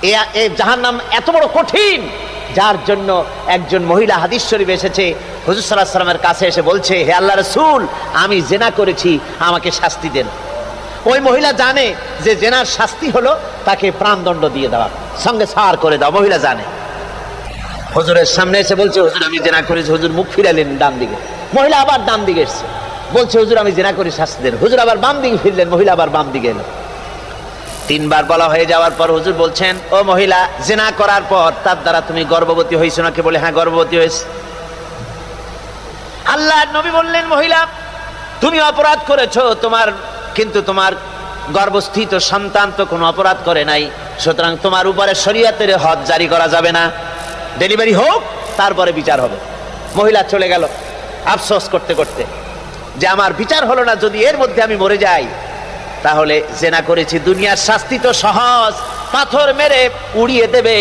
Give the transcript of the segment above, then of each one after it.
এই জাহান্নাম এত বড় কঠিন, যার জন্য একজন মহিলা হাদিস শরীফে এসেছে, হুজুর সাল্লাল্লাহু আলাইহি ওয়াসাল্লামের কাছে এসে বলছে, হে আল্লাহর রাসূল, আমি জিনা করেছি, আমাকে শাস্তি দেন। ওই মহিলা জানে যে জিনার শাস্তি হলো তাকে প্রাণদণ্ড দিয়ে দেওয়া, সঙ্গে সার করে দাও। মহিলা জানে। হুজুরের সামনে এসে বলছে, হুজুর আমি জিনা করেছি। হুজুর মুখ ফিরালেন ডান দিকে, মহিলা আবার ডান দিকে এসছে, বলছে হুজুর আমি জিনা করে শাস্তি দেন। হুজুর আবার বাম দিকে ফিরলেন, মহিলা আবার বাম দিকে এলো। তিনবার বলা হয়ে যাওয়ার পর হুজুর বলছেন, ও মহিলা, জিনা করার পর তার দ্বারা তুমি গর্ভবতী হয়েছো নাকি? বলে হ্যাঁ, গর্ভবতী হয়েছে। আল্লাহর নবী বললেন, মহিলা তুমি অপরাধ করেছো, কিন্তু তোমার গর্ভস্থিত সন্তান তো কোনো অপরাধ করে নাই, সুতরাং তোমার উপরে শরীয়তের হদ জারি করা যাবে না, ডেলিভারি হোক, তারপরে বিচার হবে। মহিলা চলে গেল আফসোস করতে করতে যে আমার বিচার হলো না, যদি এর মধ্যে আমি মরে যাই তাহলে জিনা করেছি। দুনিয়ার শাস্তি তো সহজ, পাথর মেরে উড়িয়ে দেবে,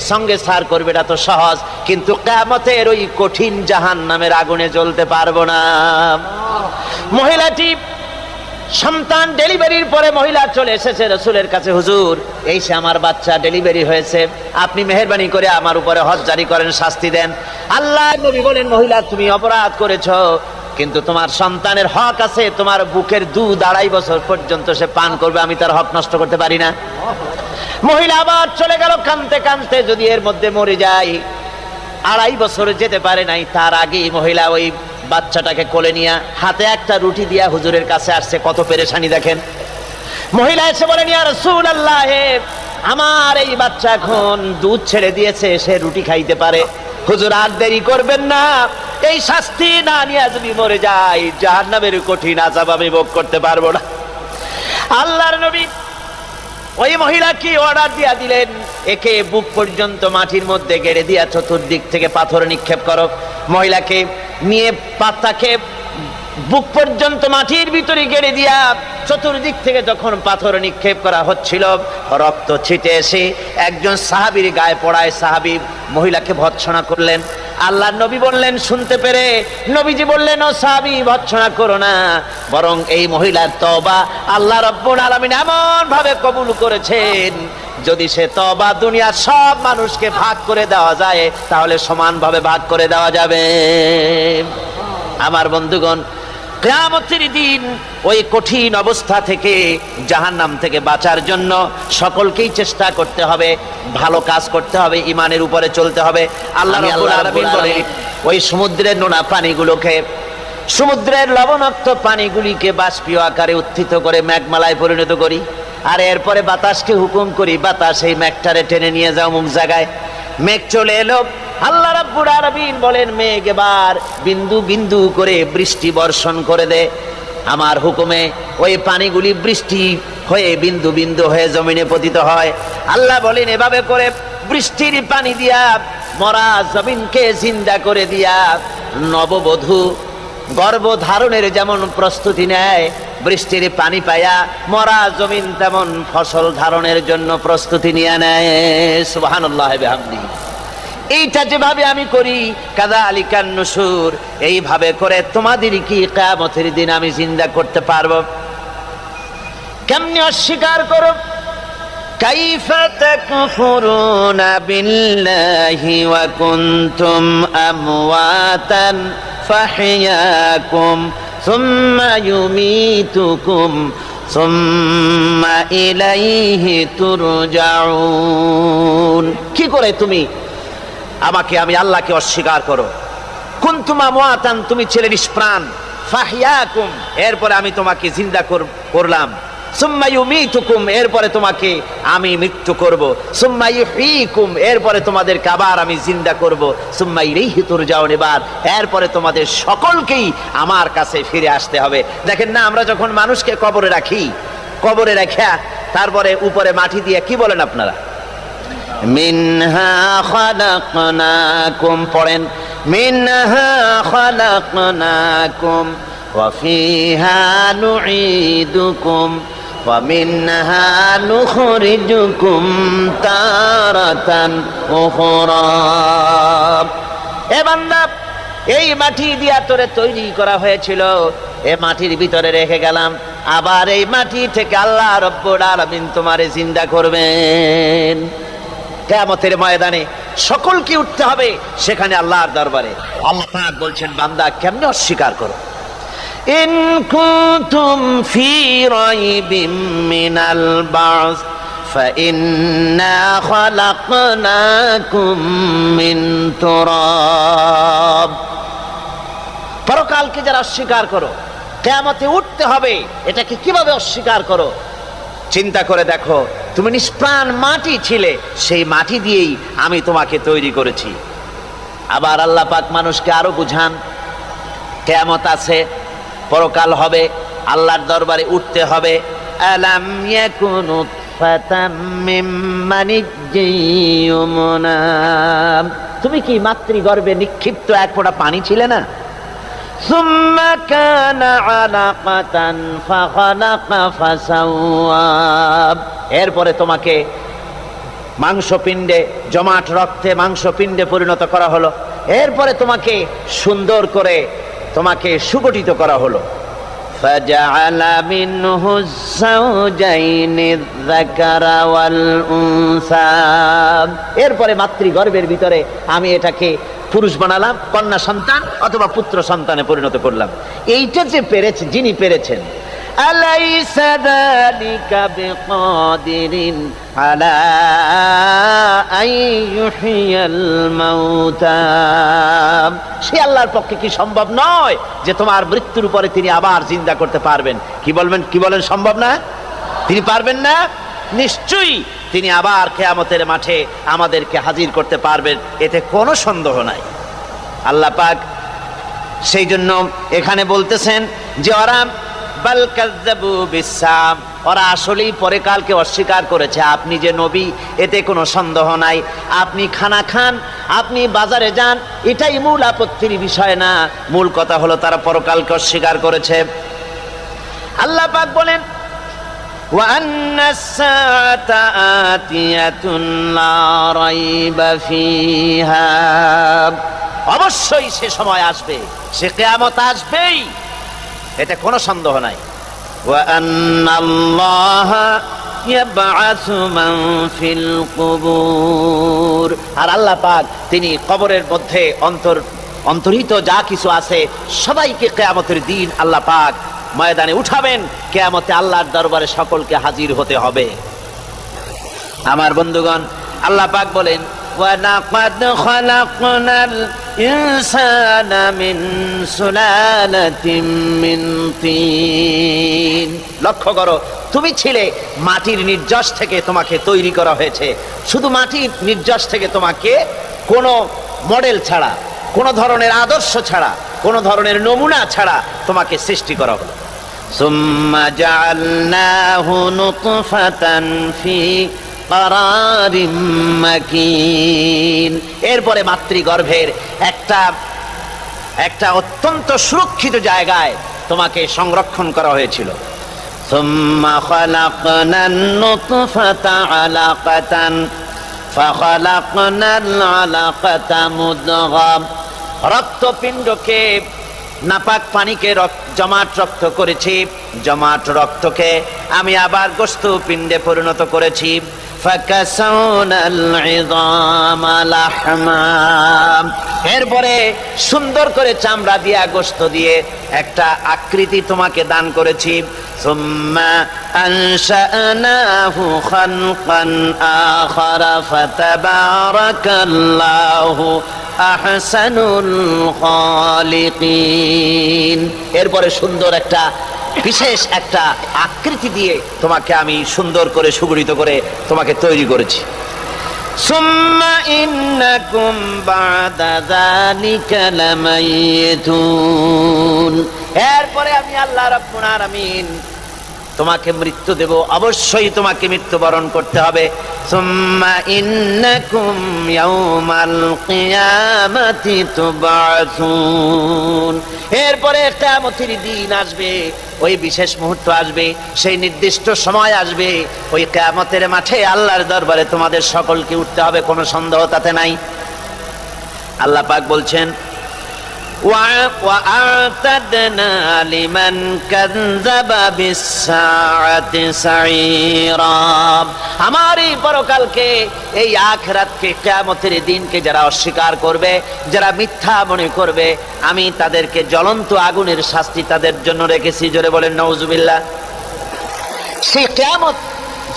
সঙ্গে সার করবে, এটা তো সহজ, কিন্তু কিয়ামতের ওই কঠিন জাহান্নামের আগুনে জ্বলতে পারবো না। মহিলাটি সন্তান ডেলিভারির পরে মহিলা চলে এসেছে রাসূলের কাছে, হুজুর এই সে আমার বাচ্চা ডেলিভারি হয়েছে, আপনি মেহেরবানি করে আমার উপরে হদ জারি করেন, শাস্তি দেন। আল্লাহর নবী বলেন, মহিলা তুমি অপরাধ করেছো, কিন্তু তোমার সন্তানের হক আছে, তোমার বুকের দুধ 2.5 বছর পর্যন্ত সে পান করবে, আমি তার হক নষ্ট করতে পারি না। মহিলা আবার চলে গেল কাঁদতে কাঁদতে, যদি এর মধ্যে মরে যায়। 2.5 বছর যেতে পারে নাই, তার আগেই মহিলা ওই বাচ্চাটাকে কোলে নিয়ে হাতে একটা রুটি দিয়া হুজুরের কাছে আসছে। কত পেরেশানি দেখেন। মহিলা এসে বলেন, ইয়া রাসূলুল্লাহ, আমার এই বাচ্চা এখন দুধ ছেড়ে দিয়েছে, সে রুটি খাইতে পারে, হুজুর আর দেরি করবেন না, এই শাস্তি না নিয়ে যদি মরে যায় জাহান্নামের কঠিন আযাব আমি ভোগ করতে পারবো না। আল্লাহর নবী ওই মহিলাকে অর্ডার দিয়া দিলেন, একে বুক পর্যন্ত মাটির মধ্যে গেড়ে দিয়া চতুর্দিক থেকে পাথর নিক্ষেপ করো। মহিলাকে নিয়ে পাতাকে বুক পর্যন্ত মাটির ভিতরে গেড়ে দিয়া চতুর্দিক থেকে যখন পাথর নিক্ষেপ করা হচ্ছিল, রক্ত ছিটে এসে একজন সাহাবীর গায়ে পড়ায়, সাহাবী মহিলাকে ভৎসনা করলেন। আল্লাহর নবী বললেন, শুনতে পেরে নবীজি বললেন, ও সাহাবী ভৎসনা করো না, বরং এই মহিলার তওবা আল্লাহ রাব্বুল আলামিন এমন ভাবে কবুল করেছেন, যদি সে তওবা দুনিয়ার সব মানুষকে ভাগ করে দেওয়া যায় তাহলে সমানভাবে ভাগ করে দেওয়া যাবে। আমার বন্ধুগণ, কিয়ামতের দিন ওই কঠিন অবস্থা থেকে, জাহান্নাম থেকে বাঁচার জন্য সকলকেই চেষ্টা করতে হবে, ভালো কাজ করতে হবে, ঈমানের উপরে চলতে হবে। আল্লাহ রাব্বুল আলামিন বলেন, ওই সমুদ্রের নোনা পানিগুলোকে, সমুদ্রের লবণাক্ত পানিগুলিকে বাষ্পীয় আকারে উত্থিত করে মেঘমালায় পরিণত করি, আর এরপরে বাতাসকে হুকুম করি, বাতাস এই মেঘটারে টেনে নিয়ে যাও মুখ জায়গায়। মেঘ চলে এলো। আল্লাহ রাব্বুল আলামিন বলেন, মেঘ এবার বিন্দু বিন্দু করে বৃষ্টি বর্ষণ করে দে। আমার হুকুমে ওই পানিগুলি বৃষ্টি হয়ে বিন্দু বিন্দু হয়ে জমিনে পতিত হয়। আল্লাহ বলেন, এভাবে করে বৃষ্টির পানি দিয়া মরা জমিনকে জিন্দা করে দিয়া নববধূ গর্ভধারণের যেমন প্রস্তুতি নেয়, বৃষ্টির পানি পায়া মরা জমিন তেমন ফসল ধারণের জন্য প্রস্তুতি নিয়ে নেয়। সুবহানাল্লাহ বিহামদিহি। এইটা যেভাবে আমি করি, কাযালিকান নুশুর, এইভাবে করে তোমাদের কি কিয়ামতের দিন আমি জিন্দা করতে পারবো। কেমনে অস্বীকার করো? কাইফা তাকফুরুনা বিল্লাহি ওয়া কুনতুম আমওয়াতান ফাহইয়াকুম সুম্মা ইউমীতুকুম সুম্মা ইলাইহি তুরজাউন। কি করে তুমি আমাকে, আমি আল্লাহকে অস্বীকার করো? কুনতুম আমওয়াতান, তুমি ছিলে নিষ্প্রাণ, ফাহইয়াকুম, এরপরে আমি তোমাকে জিন্দা করলাম, সুম্মা ইউমীতুকুম, এরপরে তোমাকে আমি মৃত্যু করব, সুম্মা ইউহয়ীকুম, এরপরে তোমাদেরকে আবার আমি জিন্দা করব, সুম্মা ইলাইহি তুরজাউন, এরপরে তোমাদের সকলকেই আমার কাছে ফিরে আসতে হবে। দেখেন না, আমরা যখন মানুষকে কবরে রাখি, কবরে রাখা তারপরে উপরে মাটি দিয়ে কি বলেন আপনারা? মিনহা খালাকনাকুম, পড়েন, মিনহা খালাকনাকুম ওয়া ফিহা নুঈদুকুম ওয়া মিনহা নুখরিজুকুম তারাতান উখরা। এ বান্দা, এই মাটি দিয়া তোরে তৈরি করা হয়েছিল, এ মাটির ভিতরে রেখে গেলাম, আবার এই মাটি থেকে আল্লাহ রাব্বুল আলামিন তোমারে জিন্দা করবেন। কিয়ামতের ময়দানে সকলকে উঠতে হবে সেখানে আল্লাহর দরবারে। আল্লাহ পাক বলছেন, বান্দা কেমনে অস্বীকার করো? ইন কুনতুম ফি রাইবিম মিনাল বা'স فإنا خلقناكم من تراب। পরকালকে যারা অস্বীকার করো, কিয়ামতে উঠতে হবে, এটাকে কিভাবে অস্বীকার করো? চিন্তা করে দেখো, তুমি নিষ্প্রাণ মাটি ছিলে, সেই মাটি দিয়েই আমি তোমাকে তৈরি করেছি। আবার আল্লাহ পাক মানুষকে আরো বুঝান, কিয়ামত আছে, পরকাল হবে, আল্লাহর দরবারে উঠতে হবে। আলাম ইয়াকুনু তুমি কি মাতৃগর্ভে নিক্ষিপ্ত এক ফোঁটা পানি ছিলে না? সুম্মা কানা আলাকাতান ফাখালাকা ফাসাওয়া, এরপরে তোমাকে মাংসপিণ্ডে, জমাট রক্তে মাংসপিণ্ডে পরিণত করা হলো, এরপরে তোমাকে সুন্দর করে তোমাকে সুগঠিত করা হলো। فجعل منه الزوجين الذكر والأنثى, এরপরে মাতৃগর্ভের ভিতরে আমি এটাকে পুরুষ বানালাম, কন্যা সন্তান অথবা পুত্র সন্তানে পরিণত করলাম। এইটা যে পেরেছে, যিনি পেরেছেন, আলাইসা যালিকা বিকাদিরিন আলা আইয়ুহিয়াল মাউতা, সে আল্লাহর পক্ষে কি সম্ভব নয় যে তোমার মৃত্যুর পরে তিনি আবার জিন্দা করতে পারবেন? কি বলেন সম্ভব না? তিনি পারবেন না? নিশ্চয়ই তিনি আবার কিয়ামতের মাঠে আমাদেরকে হাজির করতে পারবেন, এতে কোনো সন্দেহ নাই। আল্লাহ পাক সেই জন্য এখানে বলতেছেন যে ওরা বাল কাযযাবু বিসাম, ওরা আসলেই পরকালকে অস্বীকার করেছে। আপনি যে নবী, এতে কোনো সন্দেহ নাই। আপনি খানা খান, আপনি বাজারে যান, এটাই মূল আপত্তির বিষয় না। মূল কথা হলো তারা পরকালকে অস্বীকার করেছে। আল্লাহ পাক বলেন, ওয়া আন্নাস সাআতা আতিয়াতুন লা রাইবা ফিহা, অবশ্যই সে সময় আসবে, সে কিয়ামত আসবেই, এতে কোনো সন্দেহ নাই। ওয়া আন্নাল্লাহা ইয়াবআসু মান ফিল কুবুর, আর আল্লাহ পাক তিনি কবরের মধ্যে অন্তর্হিত যা কিছু আছে সবাইকে কিয়ামতের দিন আল্লাহ পাক ময়দানে উঠাবেন। কিয়ামতে আল্লাহর দরবারে সকলকে হাজির হতে হবে। আমার বন্ধুগণ, আল্লাহ পাক বলেন, وَلَقَدْ خَلَقْنَا الْإِنسَانَ مِنْ سُلَالَةٍ مِنْ طِينٍ। লক্ষ্য করো, তুমি ছিলে মাটির নির্যাস থেকে তোমাকে তৈরি করা হয়েছে। শুধু মাটির নির্যাস থেকে তোমাকে কোনো মডেল ছাড়া, কোনো ধরনের আদর্শ ছাড়া, কোনো ধরনের নমুনা ছাড়া তোমাকে সৃষ্টি করা হলো। সুম্মা জাআলনাহু নুতফাতান ফি কারারিম মাকিন, এরপরে মাতৃগর্ভের একটা অত্যন্ত সুরক্ষিত জায়গায় তোমাকে সংরক্ষণ করা হয়েছিল। সুম্মা খালাকনান নুতফাতা আলাকাতান ফাখালাকনাল আলাকাতা মুদগা, রক্তপিণ্ডকে, নাপাক পানিকে জমাট রক্ত করেছি, জমাট রক্তকে আমি আবার গোশত পিণ্ডে পরিণত করেছি। ফাকাসাউনাল ইযামা লাহমা, এরপরে সুন্দর করে চামড়া দিয়া, গোশত দিয়ে একটা আকৃতি তোমাকে দান করেছি। সুম্মা আনশানাহু খালকান আখারা ফাতাবারাকাল্লাহু আহসানুল খালিকিন, এরপরে সুন্দর একটা বিশেষ একটা আকৃতি দিয়ে তোমাকে আমি সুন্দর করে সুগঠিত করে তোমাকে তৈরি করেছি। সুম্মা ইন্নাকুম বা'দা যালিকা লামাইতুন, এরপরে আমি আল্লাহ রাব্বুল আলামিন তোমাকে মৃত্যু দেব, অবশ্যই তোমাকে মৃত্যুবরণ করতে হবে। সুম্মা ইন্নাকুম ইয়াউমাল কিয়ামাতি তুবআসুন, এরপরে কিয়ামতের দিন আসবে, ওই বিশেষ মুহূর্ত আসবে, সেই নির্দিষ্ট সময় আসবে, ওই কিয়ামতের মাঠে আল্লাহর দরবারে তোমাদের সকলকে উঠতে হবে, কোনো সন্দেহ তাতে নাই। আল্লাহ পাক বলছেন, وأعتدنا لمن كذب بالساعة سعيرا। আমার এই পরকালকে, এই আখিরাতকে, কিয়ামতের দিনকে যারা অস্বীকার করবে, যারা মিথ্যা মনে করবে, আমি তাদেরকে জ্বলন্ত আগুনের শাস্তি তাদের জন্য রেখেছি। জোরে বলেন নাউজুবিল্লাহ। সেই কিয়ামত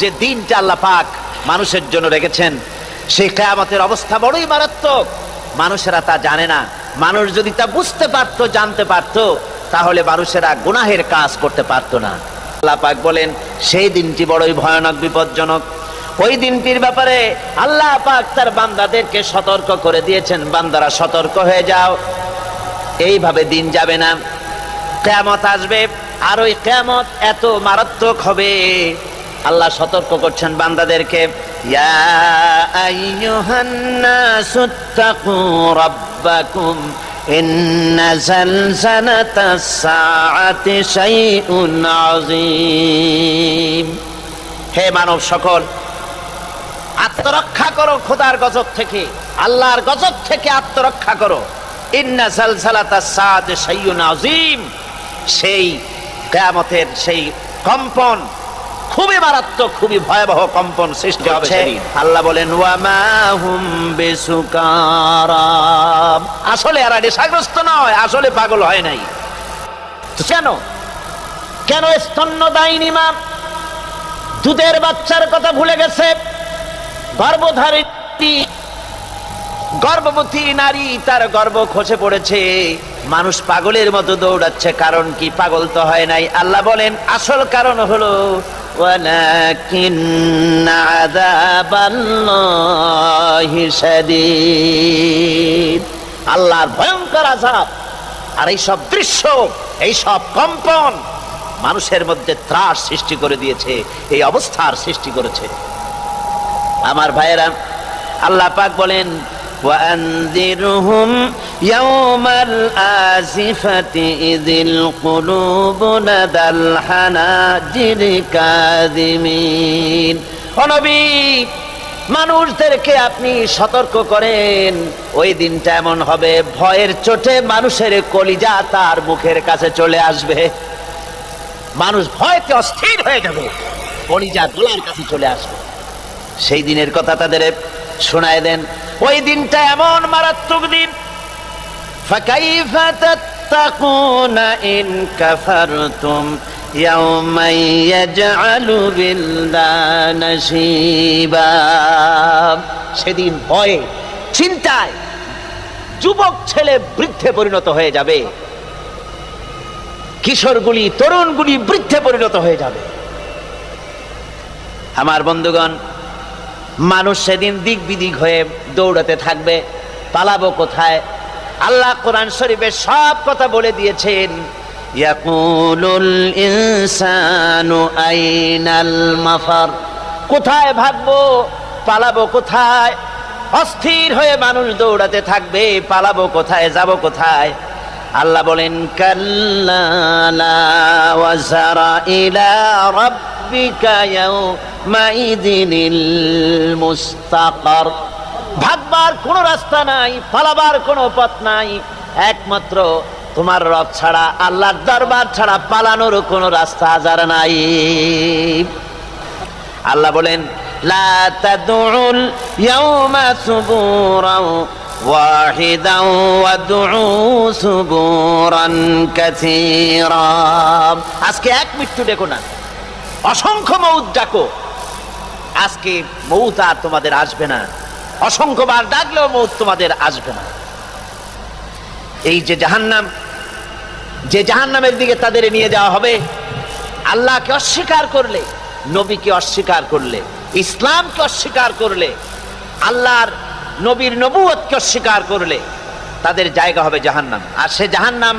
যে দিনটা আল্লাহ পাক মানুষের জন্য রেখেছেন, সেই কিয়ামতের অবস্থা বড়ই মারাত্মক। মানুষেরা তা জানে না। মানুষ যদি তা বুঝতে পারতো, জানতে পারতো, তাহলে মানুষেরা গুনাহের কাজ করতে পারতো না। আল্লাহ পাক বলেন সেই দিনটি বড়ই ভয়ানক, বিপজ্জনক। ওই দিনটির ব্যাপারে আল্লাহ পাক তার বান্দাদেরকে সতর্ক করে দিয়েছেন, বান্দারা সতর্ক হয়ে যাও, এইভাবে দিন যাবে না, কিয়ামত আসবে। আর ওই কিয়ামত এত মারাত্মক হবে, আল্লাহ সতর্ক করছেন বান্দাদেরকে, ইয়া আইয়ুহান নাসুত্তাকু রাব্বাকুম ইন্না জালজালাতাস সাআতি শাইউন আযীম। হে মানব সকল, আত্মরক্ষা করো খোদার গজব থেকে, আল্লাহর গজব থেকে আত্মরক্ষা করো। ইন্না জালজালাতাস সাআতি শাইউন আযীম, সেই কিয়ামতের সেই কম্পন খুবই মারাত্মক, খুবই ভয়াবহ কম্পন সৃষ্টি হবে সেদিন। আল্লাহ বলেন ওয়া মা হুম বিসুকারা, আসলে এরা নেশাগ্রস্ত নয়, আসলে পাগল হয় নাই। কেন কেন স্তন্যদায়িনী মা দুধের বাচ্চার কথা ভুলে গেছে? গর্ভবতী নারী, তার গর্ভ খসে পড়েছে, মানুষ পাগলের মতো দৌড়াচ্ছে। কারণ কি? পাগল তো হয় নাই। আল্লাহ বলেন আসল কারণ হলো ওয়ালাকিন্না আযাবাল্লাহি শাদীদ, আল্লাহর ভয়ঙ্কর আযাব। আর এই সব দৃশ্য, এই সব কম্পন মানুষের মধ্যে ত্রাস সৃষ্টি করে দিয়েছে, এই অবস্থার সৃষ্টি করেছে। আমার ভাইয়েরা, আল্লাহ পাক বলেন وأنذرهم يوم الآزفة إذ القلوب لدى الحناجر كاظمين। ও নবী, মানুষদেরকে আপনি সতর্ক করেন, ওই দিনটা এমন হবে ভয়ের চোটে মানুষের কলিজা তার মুখের কাছে চলে আসবে। মানুষ ভয়তে অস্থির হয়ে যাবে, কলিজা গলার কাছে চলে আসবে। সেই দিনের কথা তাদের শোনায় দেন। ওই দিনটা এমন মারাত্মক দিন, ফাকাইফা তাত্তাকুনা ইন কাফারতুম ইয়াওমান ইয়াজআলু বিলদানা শিবা। সেদিন ভয়ে, চিন্তায় যুবক ছেলে বৃদ্ধে পরিণত হয়ে যাবে, কিশোরগুলি, তরুণগুলি বৃদ্ধে পরিণত হয়ে যাবে। আমার বন্ধুগণ, মানুষ সেদিন দিক বিদিক হয়ে দৌড়াতে থাকবে, পালাবো কোথায়? আল্লাহ কোরআন শরীফে সব কথা বলে দিয়েছেন। ইয়াকুলুল ইনসানু আইনাল মাফার, কোথায় ভাগবো, পালাবো কোথায়? অস্থির হয়ে মানুষ দৌড়াতে থাকবে, পালাবো কোথায়, যাব কোথায়? আল্লাহ বলেন কাল্লা লা ওয়াজারা ইলা রাব্বিকা ইয়াউমাইযিনিল মুস্তাকার। ভাগবার কোনো রাস্তা নাই, পালাবার কোনো পথ নাই, একমাত্র তোমার রব ছাড়া, আল্লাহর দরবার ছাড়া পালানোর কোনো রাস্তা আজার নাই। আল্লাহ বলেন লা তাদউল ইয়াউমা সুবুরান ওয়াহিদান ওয়াদউ সুবুরান কাসীরা। আজকে এক মৃত্যু ডেকো না, অসংখ্য মৌত ডাকো। আজকে মৌত আর তোমাদের আসবে না, অসংখ্যবার ডাকলেও মৌত তোমাদের আসবে না। এই যে জাহান্নাম, যে জাহান্নামের দিকে তাদের নিয়ে যাওয়া হবে, আল্লাহকে অস্বীকার করলে, নবীকে অস্বীকার করলে, ইসলামকে অস্বীকার করলে, আল্লাহর নবীর নবুয়তকে অস্বীকার করলে তাদের জায়গা হবে জাহান্নাম। আর সে জাহান্নাম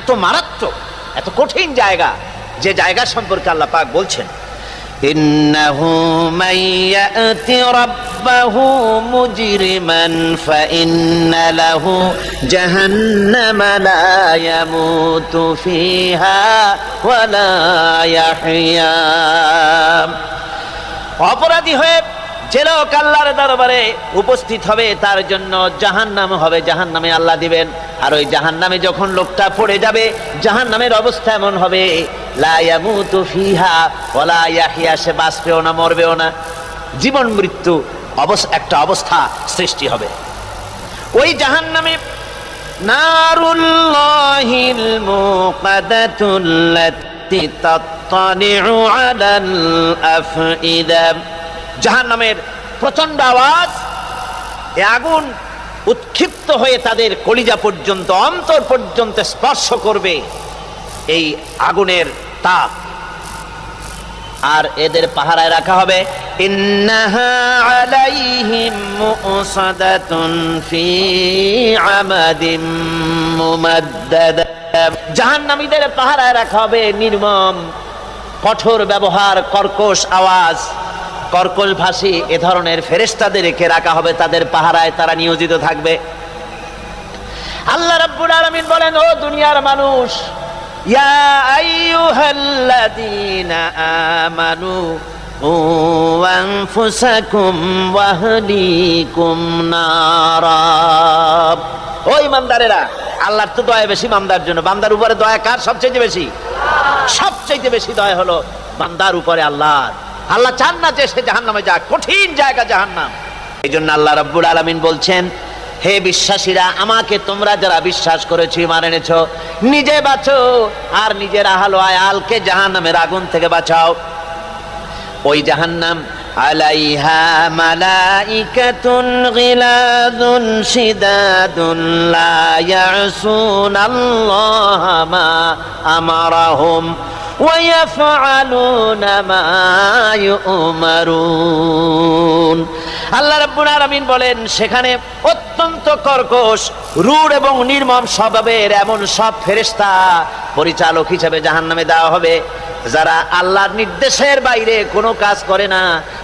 এত মারাত্মক, এত কঠিন জায়গা, যে জায়গা সম্পর্কে আল্লাহ পাক বলছেন ইন্নাহু মান ইয়াতি রাব্বাহু মুজরিমান ফাইন্না লাহু জাহান্নামা লা ইয়ামুতু ফিহা ওয়া লা ইয়াহইয়া। অপরাধী হয়ে যে লোক আল্লাহর দরবারে উপস্থিত হবে তার জন্য জাহান্নাম হবে, জাহান্নামে আল্লাহ দিবেন। আর ওই জাহান্নামে যখন লোকটা পড়ে যাবে, জাহান্নামের অবস্থা এমন হবে, লা ইয়ামুতু ফিহা ওয়ালা ইয়াহইয়া, সে বাঁচবেও না মরবেও না, জীবন মৃত্যু একটা অবস্থা সৃষ্টি হবে। ওই জাহান্নামে নারুল্লাহিল মুকাদাতুল্লাতী তাত্তালিউ আলাল আফইদা, জাহান্নামের প্রচন্ড আওয়াজ, এই আগুন উৎক্ষিপ্ত হয়ে তাদের কলিজা পর্যন্ত, অন্তর পর্যন্ত স্পর্শ করবে এই আগুনের তাপ। আর এদের পাহারায় রাখা হবে, ইন্নাহা আলাইহিম মুসাদাতুন ফি আমাদিম মুমাদ্দাদা, জাহান্নামীদের পাহারায় রাখা হবে নির্মম কঠোর ব্যবহার, কর্কশ আওয়াজ, কর্কশ ভাষী এ ধরনের ফেরেশতাদেরকে রাখা হবে তাদের পাহারায়, তারা নিয়োজিত থাকবে। আল্লাহ রাব্বুল আলামিন বলেন, ও দুনিয়ার মানুষ, ইয়া আইয়ুহাল্লাযীনা আমানু ও আনফুসাকুম ওয়া আহলিকুম নারা, ও ঈমানদারেরা, আল্লাহর তো দয়া বেশি বান্দার জন্য। বান্দার উপরে দয়া কার সবচেয়ে বেশি? সবচেয়ে বেশি দয়া হলো বান্দার উপরে আল্লাহর। আল্লাহ চান না যে সে জাহান্নামে যাক, কঠিন জায়গা জাহান্নাম। এই জন্য আল্লাহ রাব্বুল আলামিন বলছেন, হে বিশ্বাসীরা, আমাকে তোমরা যারা বিশ্বাস করেছো, ঈমান এনেছো, নিজে বাঁচো আর নিজের আহল ও আয়ালকে জাহান্নামের আগুন থেকে বাঁচাও। ওই জাহান্নাম আলাইহা মালাইকাতুন গিলাযুন শিদাদুন লা ইয়াসুনাল্লাহা মা আমারাহুম ওয়া ইয়াফআলুনা মা ইউমারুন। আল্লাহ রাব্বুল আলামিন বলেন, সেখানে অত্যন্ত কর্কশ, রূঢ় এবং নির্মম স্বভাবের এমন সব ফেরেশতা পরিচালক হিসেবে জাহান্নামে দেওয়া হবে, যারা আল্লাহর নির্দেশের বাইরে কোনো কাজ করে না,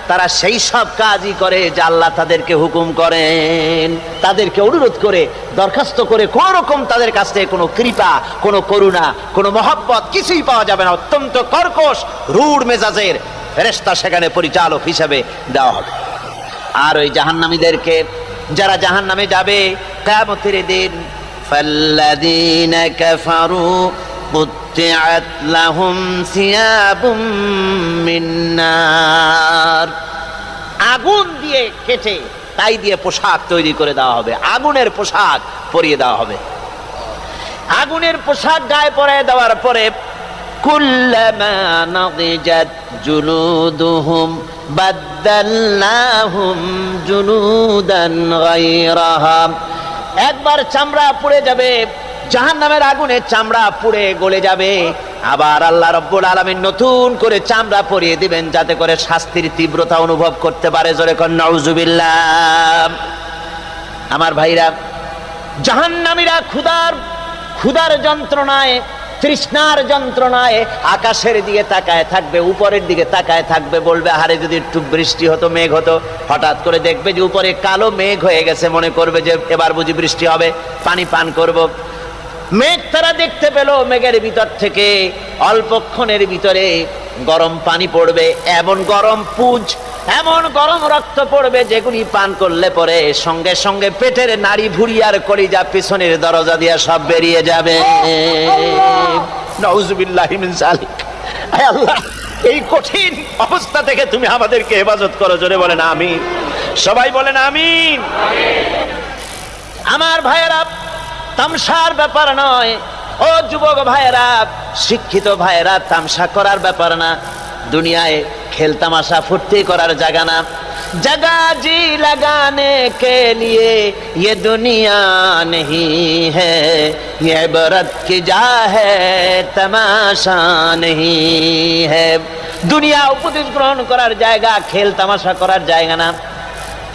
তারা সেই সব কাজই করে যা আল্লাহ তাদেরকে হুকুম করেন। তাদেরকে অনুরোধ করে, দরখাস্ত করে কোন রকম তাদের কাছ থেকে কোনো কৃপা, কোনো করুণা, কোনো মহব্বত কিছুই পাওয়া যাবে না। অত্যন্ত কর্কশ, রূঢ় মেজাজের ফেরেশতা সেখানে পরিচালক হিসেবে দেওয়া হবে। আর ওই জাহান্নামীদেরকে, যারা জাহান্নামে যাবে কিয়ামতের দিন, ফাল্লাযীনা কাফারু কুত্তিআত লাহুম সিয়াবুম মিন নার, আগুন দিয়ে কেটে তাই দিয়ে পোশাক তৈরি করে দেওয়া হবে, আগুনের পোশাক পরিয়ে দেওয়া হবে। আগুনের পোশাক গায়ে পরিয়ে দেওয়ার পরে কুল্লামা নাদিজাত জুলুদুহুম বাদদালনাহুম জুলুদান গায়রাহা, একবার চামড়া পুড়ে যাবে, জাহান্নামের আগুনে চামড়া পুড়ে গলে যাবে, আবার আল্লাহ রাব্বুল আলামিন নতুন করে চামড়া পরিয়ে দিবেন, যাতে করে শাস্তির তীব্রতা অনুভব করতে পারে। জোরে কোন নাউজুবিল্লাহ। আমার ভাইরা, জাহান্নামীরা ক্ষুধার যন্ত্রণায়, তৃষ্ণার যন্ত্রণায় আকাশের দিকে তাকায় থাকবে, উপরের দিকে তাকায় থাকবে, বলবে, আরে যদি একটু বৃষ্টি হতো, মেঘ হতো। হঠাৎ করে দেখবে যে উপরে কালো মেঘ হয়ে গেছে, মনে করবে যে এবার বুঝি বৃষ্টি হবে, পানি পান করব। মেঘ তারা দেখতে পেল, মেঘের ভিতর থেকে অল্পক্ষণের ভিতরে গরম পানি পড়বে, এমন গরম পুঁজ, এমন গরম রক্ত পড়বে, যেগুলি পান করলে পরে সঙ্গে সঙ্গে পেটের নাড়ি, ভুঁড়ি আর কলিজা পিছনের দরজা দিয়ে সব বেরিয়ে যাবে। নাউজুবিল্লাহি মিন যালিক। আয় আল্লাহ, এই কঠিন অবস্থা থেকে তুমি আমাদেরকে হেফাজত করো। জোরে বলেন আমিন। সবাই বলেন আমিন। আমার ভাইয়েরা, তামসার ব্যাপার নয়। ও যুবক ভাইয়েরা, শিক্ষিত ভাইয়েরা, তামসা করার ব্যাপার না। দুনিয়ায় খেল তামাশা ফুর্তি করার জায়গা না। जगह जी लगाने के लिए ये दुनिया नहीं है, ये इबरत की जा है तमाशा नहीं है। দুনিয়া উপদেশ গ্রহণ করার জায়গা, খেল তামাশা করার জায়গা না।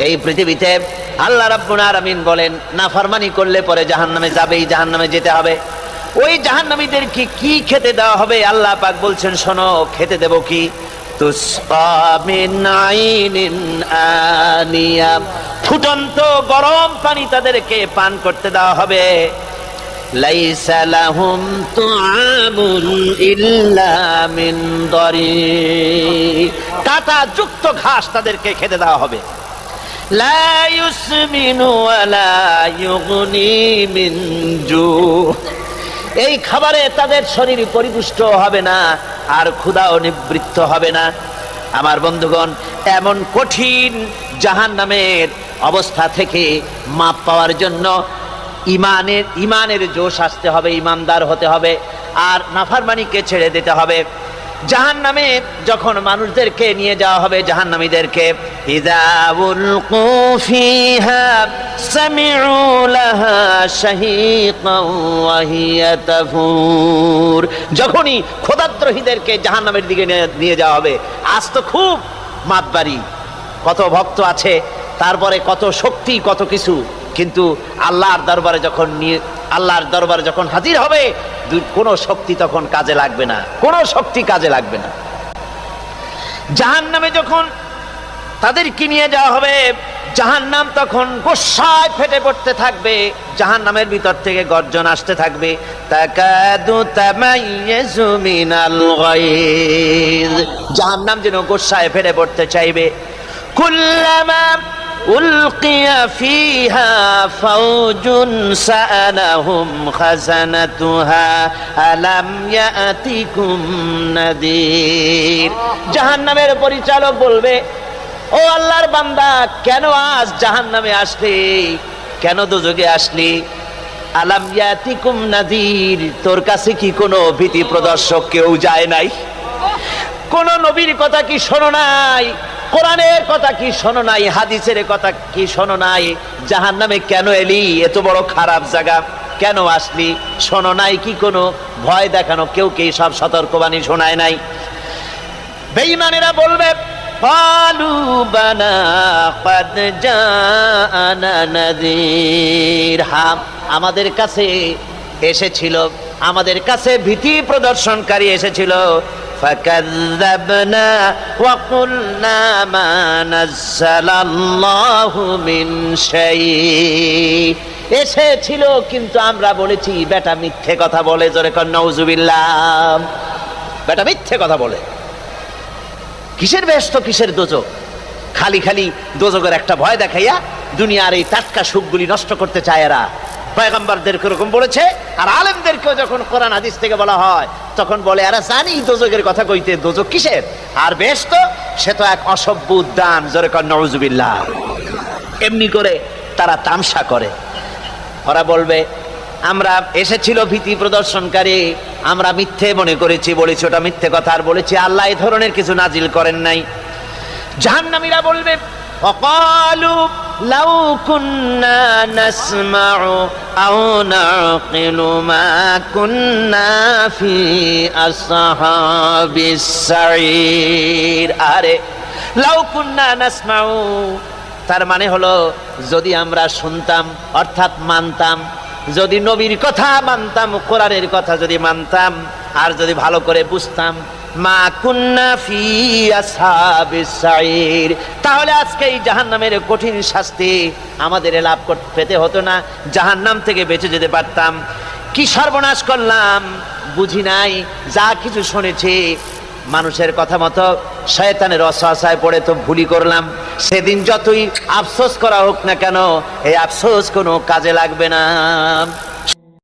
এই পৃথিবীতে আল্লাহ রাব্বুল আলামিন বলেন, নাফরমানি করলে পরে জাহান্নামে যাবেই, জাহান্নামে যেতে হবে। ওই জাহান্নামীদেরকে কি খেতে দেওয়া হবে? আল্লাহ পাক বলছেন, শোনো, খেতে দেব কি? তুসকা মিন আইনিন আনিয়া, ফুটন্ত গরম পানি তাদেরকে পান করতে দেওয়া হবে। লাইসা লাহুম তুআমুন ইল্লা মিন দারি, কাঁটা যুক্ত ঘাস তাদেরকে খেতে দেওয়া হবে। লা ইউসমিনু ওয়া লা ইউগনি মিন জু, এই খাবারে তাদের শরীর পরিপুষ্ট হবে না আর ক্ষুধাও নিবৃত্ত হবে না। আমার বন্ধুগণ, এমন কঠিন জাহান্নামের অবস্থা থেকে মাপ পাওয়ার জন্য ইমানের জোশ আসতে হবে, ইমানদার হতে হবে, আর নাফরমানিকে ছেড়ে দিতে হবে। জাহান্নামে যখন মানুষদেরকে নিয়ে যাওয়া হবে, জাহান্নামীদেরকে, ইযা উলকু ফিহা সামিউ লাহা শাহীকান ওয়া হিয়া তাফুর, যখনই খোদাদ্রোহীদেরকে জাহান্নামের দিকে নিয়ে যাওয়া হবে, আজ তো খুব মাতবাড়ি, কত ভক্ত আছে, তারপরে কত শক্তি, কত কিছু, কিন্তু আল্লাহর দরবারে যখন হাজির হবে, কোনো শক্তি তখন কাজে লাগবে না, কোনো শক্তি কাজে লাগবে না। জাহান্নামে যখন তাদেরকে নিয়ে যাওয়া হবে, জাহান্নাম তখন গোসায় ফেটে পড়তে থাকবে, জাহান্নামের ভিতর থেকে গর্জন আসতে থাকবে, তাকাদু তামাইয়াজু মিনাল গায়জ, জাহান্নাম যেন গোসায় ফেটে পড়তে চাইবে। কুল্লামা উলকিয়া ফিহা ফাওজুন সাআলাহুম খাজানাতুহা আলাম ইয়াতিকুম নাদির, জাহান্নামের পরিচালক বলবে, ও আল্লাহর বান্দা, কেন আজ জাহান্নামে আসলি, কেন দোজখে আসলি? আলাম ইয়াতিকুম নাদির, তোর কাছে কি কোনো ভীতি প্রদর্শক কেউ যায় নাই? কোন নবীর কথা কি শোনো নাই? কোরআনের কথা কি শোনো নাই? হাদিসের কথা কি শোনো নাই? জাহান্নামে কেন এলি? এত বড় খারাপ জায়গা কেন আসলি? শোনো নাই কি? কোনো ভয় দেখানো কেউ কি সব সতর্কবাণী শোনায় নাই? বেঈমানেরা বলবে, ক্বালু বালা ক্বাদ জাআনা নাযীর, হ্যাঁ আমাদের কাছে এসেছিল, আমাদের কাছে ভীতি প্রদর্শনকারী এসেছিল। ফাকাযযাবনা ওয়া কুলনা মা নাযালাল্লাহু মিন শাই, এসেছিল কিন্তু আমরা বলেছি বেটা মিথ্যে কথা বলে। জোরে কর নাউযুবিল্লাহ, বেটা মিথ্যে কথা বলে। কিসের বেহেশত, কিসের দোজখ? খালি খালি দোজখের একটা ভয় দেখাইয়া দুনিয়ার এই টাটকা সুখগুলি নষ্ট করতে চায় এরা। পয়গম্বরদেরকে এরকম বলেছে, আর আলেমদেরকেও যখন কোরআন হাদিস থেকে বলা হয় তখন বলে, এরা জানি দোজখের কথা কইতে, দোজখ কিসের, আর বেহেশত সে তো এক অসভ্য উদ্যান। জোরে কর নাউযুবিল্লাহ। এমনি করে তারা তামসা করে। ওরা বলবে, আমরা এসেছিল ভীতি প্রদর্শনকারী, আমরা মিথ্যে মনে করেছি, বলেছি ওটা মিথ্যে কথা, আর বলেছি আল্লাহ এই ধরনের কিছু নাজিল করেন নাই। জাহান্নামীরা বলবে, ওয়াকালু লাউ কুন্না নাসমাউ আও নাকিলু মা কুন্না ফি আসহাবিস সাঈর, আরে লাউ কুন্না নাসমাউ, তার মানে হলো যদি আমরা শুনতাম, অর্থাৎ মানতাম, যদি নবীর কথা মানতাম, কোরআনের কথা যদি মানতাম, আর যদি ভালো করে বুঝতাম, মা কুন্না ফি আসহাবিস সাঈর, তাহলে আজকে এই জাহান্নামের কঠিন শাস্তি আমাদের লাভ পেতে হতো না, জাহান্নাম থেকে বেঁচে যেতে পারতাম। কি সর্বনাশ করলাম, বুঝি নাই, যা কিছু শুনেছি মানুষের কথা মতো শয়তানের ওয়াসওয়াসায় পড়ে তো ভুলই করলাম। সেদিন যতই আফসোস করা হোক না কেন, এই আফসোস কোনো কাজে লাগবে না।